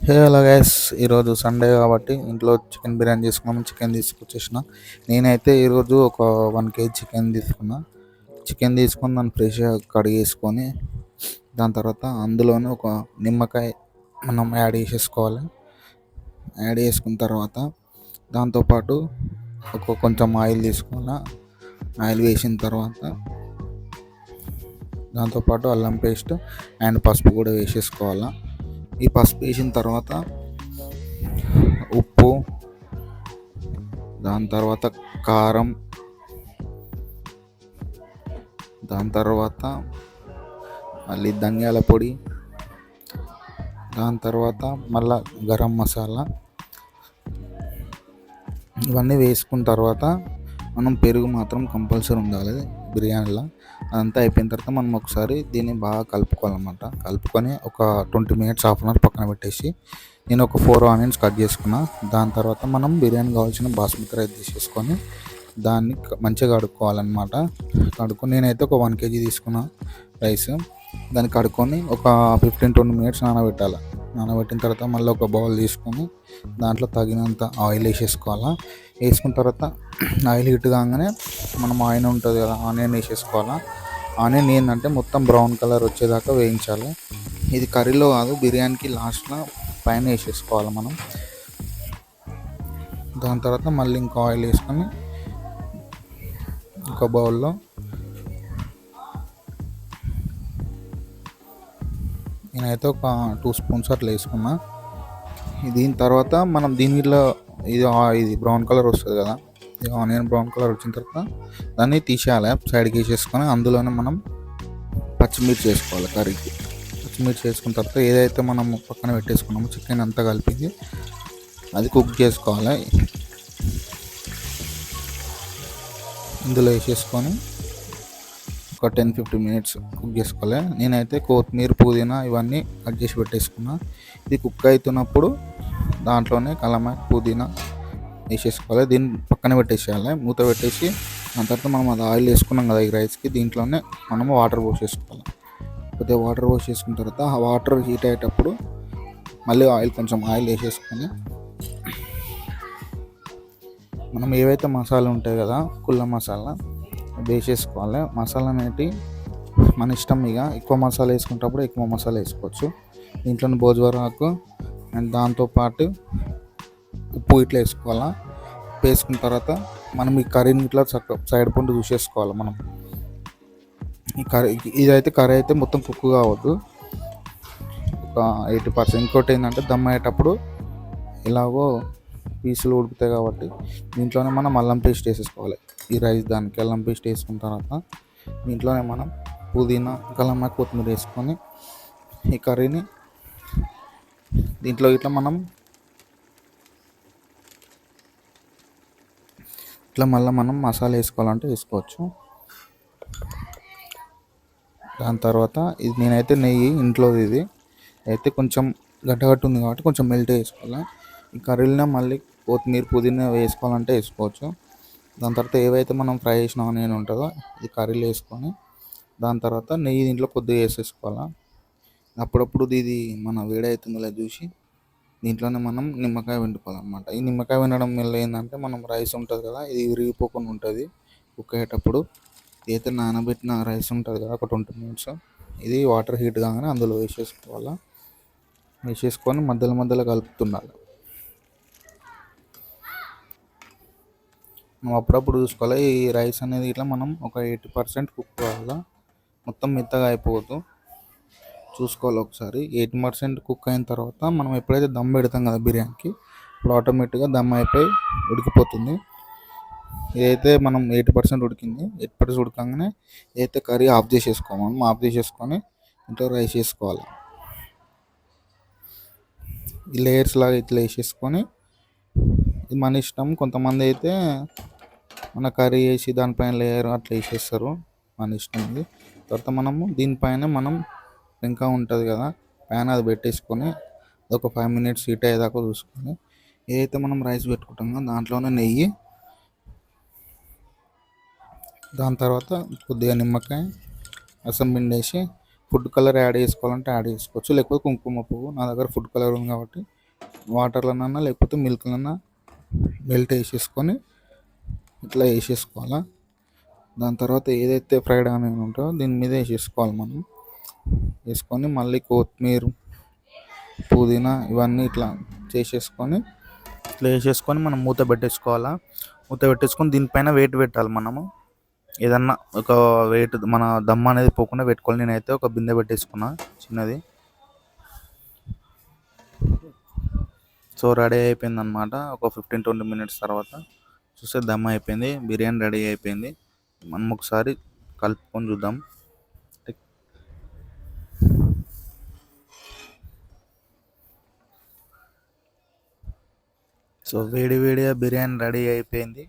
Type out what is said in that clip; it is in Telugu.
హలో గైస్, ఈరోజు సండే కాబట్టి ఇంట్లో చికెన్ బిర్యానీ చేసుకున్నాము. చికెన్ తీసుకొచ్చేసిన. నేనైతే ఈరోజు ఒక 1 kg చికెన్ తీసుకున్నా. చికెన్ తీసుకొని దాన్ని ఫ్రెష్గా కడిగేసుకొని దాని తర్వాత అందులోనే ఒక నిమ్మకాయ మనం యాడ్ చేసేసుకోవాలి. యాడ్ చేసుకున్న తర్వాత దాంతోపాటు కొంచెం ఆయిల్ తీసుకోవాలి. ఆయిల్ వేసిన తర్వాత దాంతోపాటు అల్లం పేస్ట్ అండ్ పసుపు కూడా వేసేసుకోవాలి. ఈ పసుపు వేసిన తర్వాత ఉప్పు, దాని తర్వాత కారం, దాని తర్వాత మళ్ళీ ధనియాల పొడి, దాని తర్వాత మళ్ళా గరం మసాలా, ఇవన్నీ వేసుకున్న తర్వాత మనం పెరుగు మాత్రం కంపల్సరీ ఉండాలి బిర్యానీలో. అదంతా అయిపోయిన తర్వాత మనం ఒకసారి దీన్ని బాగా కలుపుకోవాలన్నమాట. కలుపుకొని ఒక 20 minutes, హాఫ్ అన్ అవర్ పక్కన పెట్టేసి నేను ఒక 4 onions కట్ చేసుకున్నా. దాని తర్వాత మనం బిర్యానీ కావాల్సిన బాస్మతి రైస్ తీసేసుకొని దాన్ని మంచిగా కడుక్కోవాలన్నమాట. కడుక్కొని నేనైతే ఒక 1 kg తీసుకున్నా రైస్. దాన్ని కడుక్కొని ఒక 15-20 minutes నానబెట్టాలి. నానబెట్టిన తర్వాత మళ్ళీ ఒక బౌల్ తీసుకొని దాంట్లో తగినంత ఆయిల్ వేసేసుకోవాలా. వేసుకున్న తర్వాత ఆయిల్ హీట్ కాగానే మనం ఆనియన్ ఉంటుంది కదా, ఆనియన్ వేసేసుకోవాలా. ఆనియన్ ఏంటంటే మొత్తం బ్రౌన్ కలర్ వచ్చేదాకా వేయించాలి. ఇది కర్రీలో కాదు, బిర్యానీకి లాస్ట్లో పైన వేసేసుకోవాలి మనం. దాని తర్వాత మళ్ళీ ఇంకో ఆయిల్ వేసుకొని ఒక బౌల్లో నేనైతే ఒక 2 spoons అట్లా వేసుకున్నా. దీని తర్వాత మనం దీనిలో ఇది బ్రౌన్ కలర్ వస్తుంది కదా, ఇది ఆనియన్ బ్రౌన్ కలర్ వచ్చిన తర్వాత దాన్ని తీసేయాలి, సైడ్కి వేసేసుకొని అందులోనే మనం పచ్చిమిర్చి వేసుకోవాలి. కర్రీకి పచ్చిమిర్చి వేసుకున్న తర్వాత ఏదైతే మనం పక్కన పెట్టేసుకున్నామో చికెన్ అంతా కలిపింది అది కుక్ చేసుకోవాలి. ఇందులో వేసేసుకొని ఒక 10-15 minutes కుక్ చేసుకోవాలి. నేనైతే కొత్తిమీర, పుదీనా ఇవన్నీ కట్ చేసి పెట్టేసుకున్నా. ఇది కుక్ అవుతున్నప్పుడు దాంట్లోనే కలమాక్, పుదీనా వేసేసుకోవాలి. దీన్ని పక్కన పెట్టేసేయాలి, మూత పెట్టేసి. దాని తర్వాత మనం అది ఆయిల్ వేసుకున్నాం కదా ఈ రైస్కి, దీంట్లోనే మనము వాటర్ పోసేసుకోవాలి. కొద్దిగా వాటర్ పోసేసుకున్న తర్వాత ఆ వాటర్ హీట్ అయ్యేటప్పుడు మళ్ళీ కొంచెం ఆయిల్ వేసేసుకొని మనం ఏవైతే మసాలా ఉంటాయి కదా, కుళ్ళ మసాలా వేసేసుకోవాలి. మసాలా అనేటి మన ఇష్టం. ఇక ఎక్కువ మసాలా వేసుకునేటప్పుడు ఎక్కువ మసాలా వేసుకోవచ్చు. దీంట్లోని భోజవరాకు అండ్ దాంతోపాటు ఉప్పు ఇట్లా వేసుకోవాలా. వేసుకున్న తర్వాత మనం ఈ కర్రీని ఇట్లా సైడ్ పండు చూసేసుకోవాలి. మనం ఈ కర్రీ ఇదైతే కర్రీ అయితే మొత్తం కుక్ కావద్దు, ఒక 80%. ఇంకోటి ఏంటంటే దమ్ అయ్యేటప్పుడు ఎలాగో పీసులు ఉడుకుతాయి కాబట్టి దీంట్లోనే మనం అల్లం పేస్ట్ వేసేసుకోవాలి. ఈ రైస్ దానికి అల్లం పేస్ట్ వేసుకున్న తర్వాత దీంట్లోనే మనం పుదీనా, కలమాకు, కొత్తిమీర వేసుకొని ఈ కర్రీని దీంట్లో మళ్ళీ మనం మసాలా వేసుకోవాలంటే వేసుకోవచ్చు. దాని తర్వాత ఇది నేనైతే నెయ్యి ఇంట్లోది, ఇది అయితే కొంచెం గడ్డగట్టు ఉంది కాబట్టి కొంచెం మెల్ట్ వేసుకోవాలి. ఈ కర్రీలో మళ్ళీ కొత్తిమీర, పుదీనా వేసుకోవాలంటే వేసుకోవచ్చు. దాని తర్వాత ఏవైతే మనం ఫ్రై చేసిన ఆనియన్ ఉంటుందో ఇది కర్రీలో వేసుకొని దాని తర్వాత నెయ్యి దీంట్లో కొద్దిగా వేసేసుకోవాలి. అప్పుడప్పుడు ఇది మన వేడవుతుందో చూసి దీంట్లోనే మనం నిమ్మకాయ పిండుకోవాలన్నమాట. ఈ నిమ్మకాయ పిండడం వల్ల ఏంటంటే మనం రైస్ ఉంటుంది కదా, ఇది విరిగిపోకుండా ఉంటుంది కుక్ అయ్యేటప్పుడు. ఏదైతే నానబెట్టిన రైస్ ఉంటుంది కదా ఒక 20 minutes, ఇది వాటర్ హీట్ కాగానే అందులో వేసేసుకోవాలి. వేసేసుకొని మధ్యలో మధ్యలో కలుపుతుండాలి. మనం అప్పుడప్పుడు చూసుకోవాలి. ఈ రైస్ అనేది ఇట్లా మనం ఒక 80% కుక్ కావాలా, మొత్తం మెత్తగా అయిపోవద్దు, చూసుకోవాలి ఒకసారి. 80% కుక్ అయిన తర్వాత మనం ఎప్పుడైతే దమ్ పెడతాం కదా బిర్యానీకి, ఇప్పుడు ఆటోమేటిక్గా దమ్ అయిపోయి ఉడికిపోతుంది. ఇదైతే మనం 80% ఉడికింది. 80% ఉడకంగానే ఏదైతే కర్రీ ఆఫ్ చేసేసుకోవాలి. మనం ఆఫ్ చేసేసుకొని ఇంట్లో రైస్ వేసుకోవాలి. ఈ లేయర్స్ లాగా ఇట్లా వేసేసుకొని ఇది మన ఇష్టం. కొంతమంది అయితే మన కర్రీ వేసి దానిపైన లేయర్ అట్లా వేసేస్తారు, మన ఇష్టం ఇది. తర్వాత మనము దీనిపైన మనం ఇంకా ఉంటుంది కదా ప్యాన్, అది పెట్టేసుకొని ఒక 5 minutes హీట్ అయ్యేదాకా చూసుకొని ఏదైతే మనం రైస్ పెట్టుకుంటామో దాంట్లోనే నెయ్యి, దాని తర్వాత కొద్దిగా నిమ్మకాయ రసం పిండేసి ఫుడ్ కలర్ యాడ్ చేసుకోవాలంటే యాడ్ చేసుకోవచ్చు, లేకపోతే కుంకుమ పువ్వు. నా దగ్గర ఫుడ్ కలర్ ఉంది కాబట్టి వాటర్లోనన్నా లేకపోతే మిల్క్లన్నా మెల్ట్ వేసేసుకొని ఇట్లా వేసేసుకోవాలా. దాని తర్వాత ఏదైతే ఫ్రైడ్ ఆనియన్ ఉంటుందో దీని మీద వేసేసుకోవాలి మనం. వేసుకొని మళ్ళీ కొత్తిమీర, పుదీనా ఇవన్నీ ఇట్లా చేసేసుకొని ఇట్లా వేసేసుకొని మనం మూత పెట్టేసుకోవాలా. మూత పెట్టేసుకొని దీనిపైన వెయిట్ పెట్టాలి మనము. ఏదన్నా ఒక వెయిట్ మన దమ్ అనేది పోకుండా పెట్టుకోవాలి. నేనైతే ఒక బిందె పెట్టేసుకున్నా చిన్నది. సో రెడీ అయిపోయింది అనమాట. ఒక 15-20 మినిట్స్ తర్వాత చూస్తే దమ్ అయిపోయింది, బిర్యానీ రెడీ అయిపోయింది. మనం ఒకసారి కలుపుకొని చూద్దాం. సో వేడి వేడిగా బిర్యానీ రెడీ అయిపోయింది.